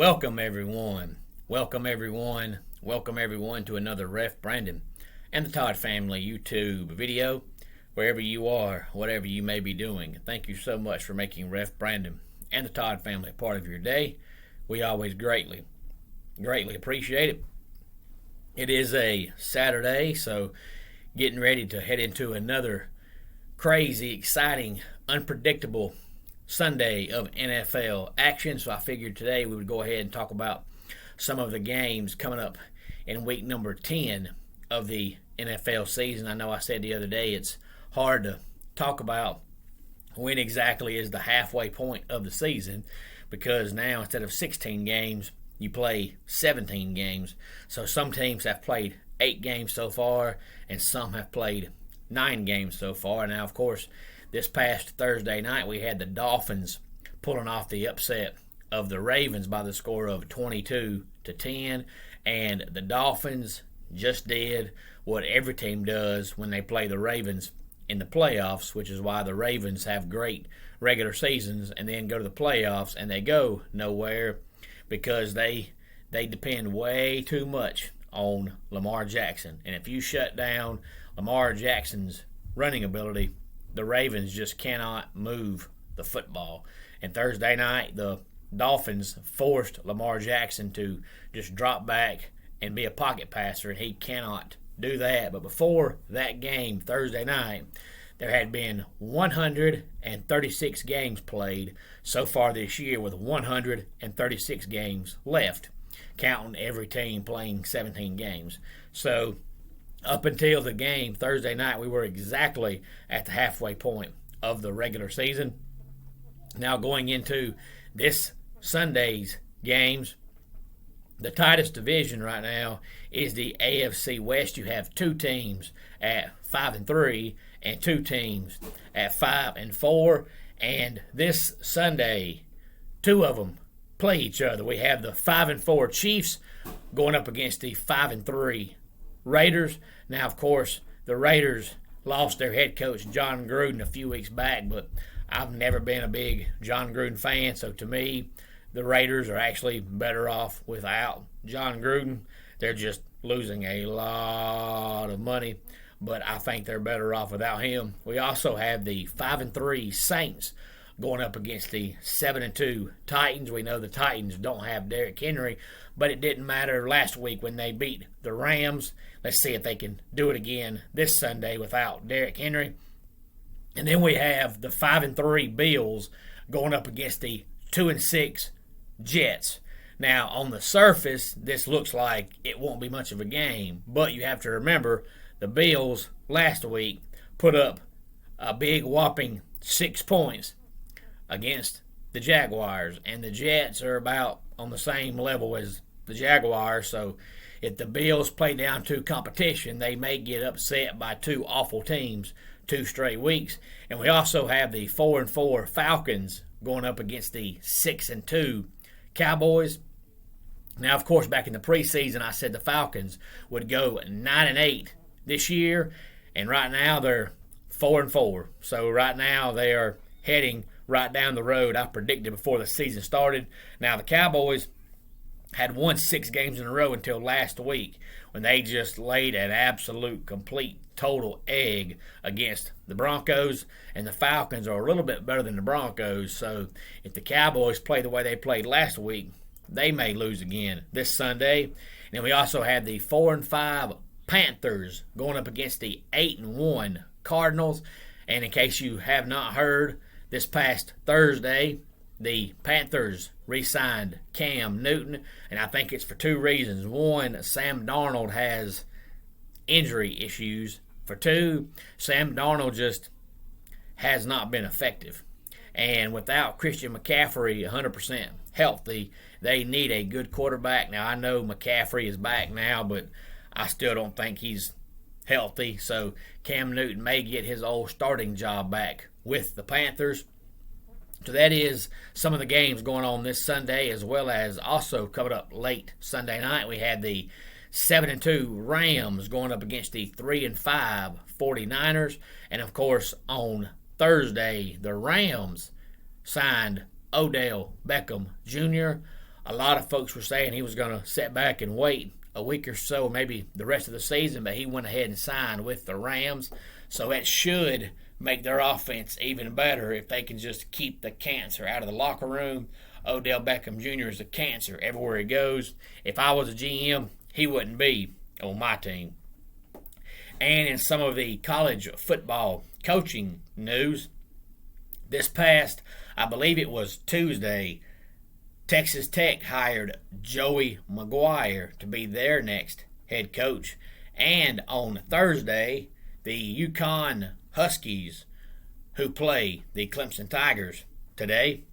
Welcome everyone. Welcome everyone. Welcome everyone to another Ref Brandon and the Todd Family YouTube video. Wherever you are, whatever you may be doing, thank you so much for making Ref Brandon and the Todd Family a part of your day. We always greatly appreciate it. It is a Saturday, so getting ready to head into another crazy, exciting, unpredictable Sunday of NFL action. So I figured today we would go ahead and talk about some of the games coming up in week number 10 of the NFL season. I know I said the other day it's hard to talk about when exactly is the halfway point of the season, because now instead of 16 games, you play 17 games. So some teams have played 8 games so far, and some have played 9 games so far. Now, of course, this past Thursday night, we had the Dolphins pulling off the upset of the Ravens by the score of 22-10, and the Dolphins just did what every team does when they play the Ravens in the playoffs, which is why the Ravens have great regular seasons and then go to the playoffs and they go nowhere, because they depend way too much on Lamar Jackson. And if you shut down Lamar Jackson's running ability, the Ravens just cannot move the football. And Thursday night, the Dolphins forced Lamar Jackson to just drop back and be a pocket passer, and he cannot do that. But before that game Thursday night, there had been 136 games played so far this year, with 136 games left, counting every team playing 17 games. So up until the game Thursday night, we were exactly at the halfway point of the regular season. Now going into this Sunday's games, the tightest division right now is the AFC West. You have 2 teams at 5-3 and 2 teams at 5-4. And this Sunday, 2 of them play each other. We have the 5-4 Chiefs going up against the 5-3 Raiders. Now, of course, the Raiders lost their head coach, John Gruden, a few weeks back, but I've never been a big John Gruden fan, so to me, the Raiders are actually better off without John Gruden. They're just losing a lot of money, but I think they're better off without him. We also have the 5-3 Saints going up against the 7-2 Titans. We know the Titans don't have Derrick Henry, but it didn't matter last week when they beat the Rams. Let's see if they can do it again this Sunday without Derrick Henry. And then we have the 5-3 Bills going up against the 2-6 Jets. Now, on the surface, this looks like it won't be much of a game, but you have to remember the Bills last week put up a big whopping 6 points against the Jaguars, and the Jets are about on the same level as the Jaguars. So if the Bills play down to competition, they may get upset by 2 awful teams 2 straight weeks. And we also have the 4-4 Falcons going up against the 6-2 Cowboys. Now, of course, back in the preseason, I said the Falcons would go 9-8 this year, and right now they're 4-4. So right now they are heading right down the road I predicted before the season started. Now, the Cowboys had won 6 games in a row until last week, when they just laid an absolute, complete, total egg against the Broncos. And the Falcons are a little bit better than the Broncos, so if the Cowboys play the way they played last week, they may lose again this Sunday. And then we also have the 4-5 Panthers going up against the 8-1 Cardinals. And in case you have not heard, this past Thursday, the Panthers re-signed Cam Newton, and I think it's for 2 reasons. 1, Sam Darnold has injury issues. For 2, Sam Darnold just has not been effective. And without Christian McCaffrey 100% healthy, they need a good quarterback. Now, I know McCaffrey is back now, but I still don't think he's healthy. So Cam Newton may get his old starting job back with the Panthers. So that is some of the games going on this Sunday, as well as also coming up late Sunday night. We had the 7-2 Rams going up against the 3-5 49ers. And, of course, on Thursday, the Rams signed Odell Beckham Jr. a lot of folks were saying he was going to sit back and wait a week or so, maybe the rest of the season, but he went ahead and signed with the Rams. So that should make their offense even better if they can just keep the cancer out of the locker room. Odell Beckham Jr. is a cancer everywhere he goes. If I was a GM, he wouldn't be on my team. And in some of the college football coaching news, this past, I believe it was Tuesday, Texas Tech hired Joey McGuire to be their next head coach. And on Thursday, the UConn Huskies, who play the Clemson Tigers today,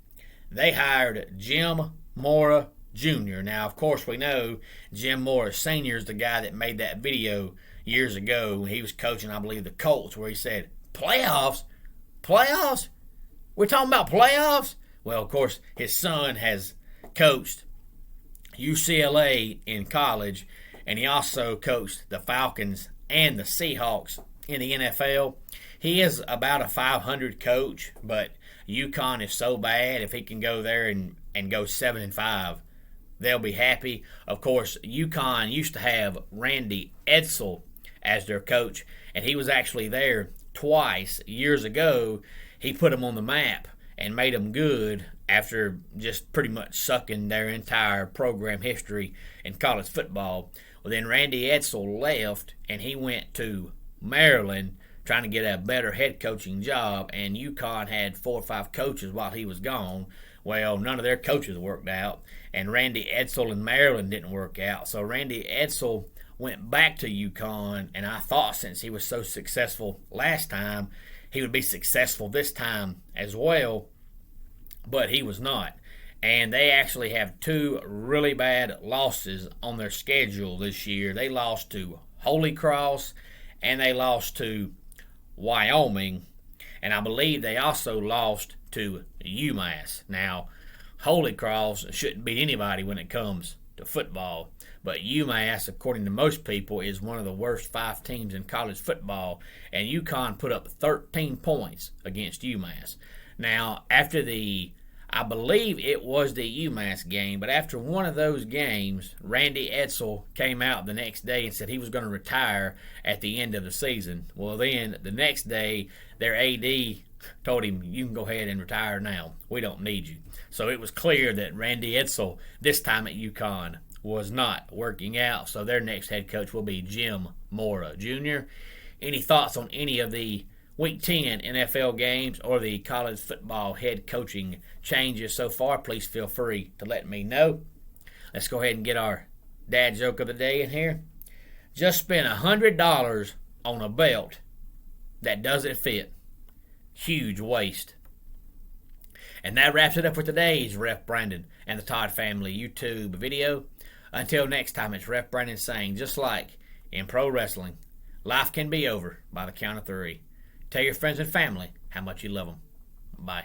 they hired Jim Mora Jr. Now, of course, we know Jim Mora Sr. is the guy that made that video years ago when he was coaching, I believe, the Colts, where he said, playoffs? Playoffs? We're talking about playoffs? Well, of course, his son has coached UCLA in college, and he also coached the Falcons and the Seahawks in the NFL. He is about a 500 coach, but UConn is so bad. If he can go there and go 7-5, they'll be happy. Of course, UConn used to have Randy Edsall as their coach, and he was actually there twice years ago. He put them on the map and made them good after just pretty much sucking their entire program history in college football. Well, then Randy Edsall left, and he went to Maryland trying to get a better head coaching job, and UConn had 4 or 5 coaches while he was gone. Well, none of their coaches worked out, and Randy Edsall in Maryland didn't work out. So Randy Edsall went back to UConn, and I thought since he was so successful last time, he would be successful this time as well, but he was not. And they actually have 2 really bad losses on their schedule this year. They lost to Holy Cross, and they lost to Wyoming, and I believe they also lost to UMass. Now, Holy Cross shouldn't beat anybody when it comes to football, but UMass, according to most people, is one of the worst 5 teams in college football, and UConn put up 13 points against UMass. Now, after I believe it was the UMass game, but after one of those games, Randy Edsall came out the next day and said he was going to retire at the end of the season. Well, then the next day, their AD told him, you can go ahead and retire now. We don't need you. So it was clear that Randy Edsall, this time at UConn, was not working out. So their next head coach will be Jim Mora Jr. Any thoughts on any of the Week 10 NFL games or the college football head coaching changes so far? Please feel free to let me know. Let's go ahead and get our dad joke of the day in here. Just spent $100 on a belt that doesn't fit. Huge waste. And that wraps it up for today's Ref Brandon and the Todd Family YouTube video. Until next time, it's Ref Brandon saying, just like in pro wrestling, life can be over by the count of 3. Tell your friends and family how much you love them. Bye.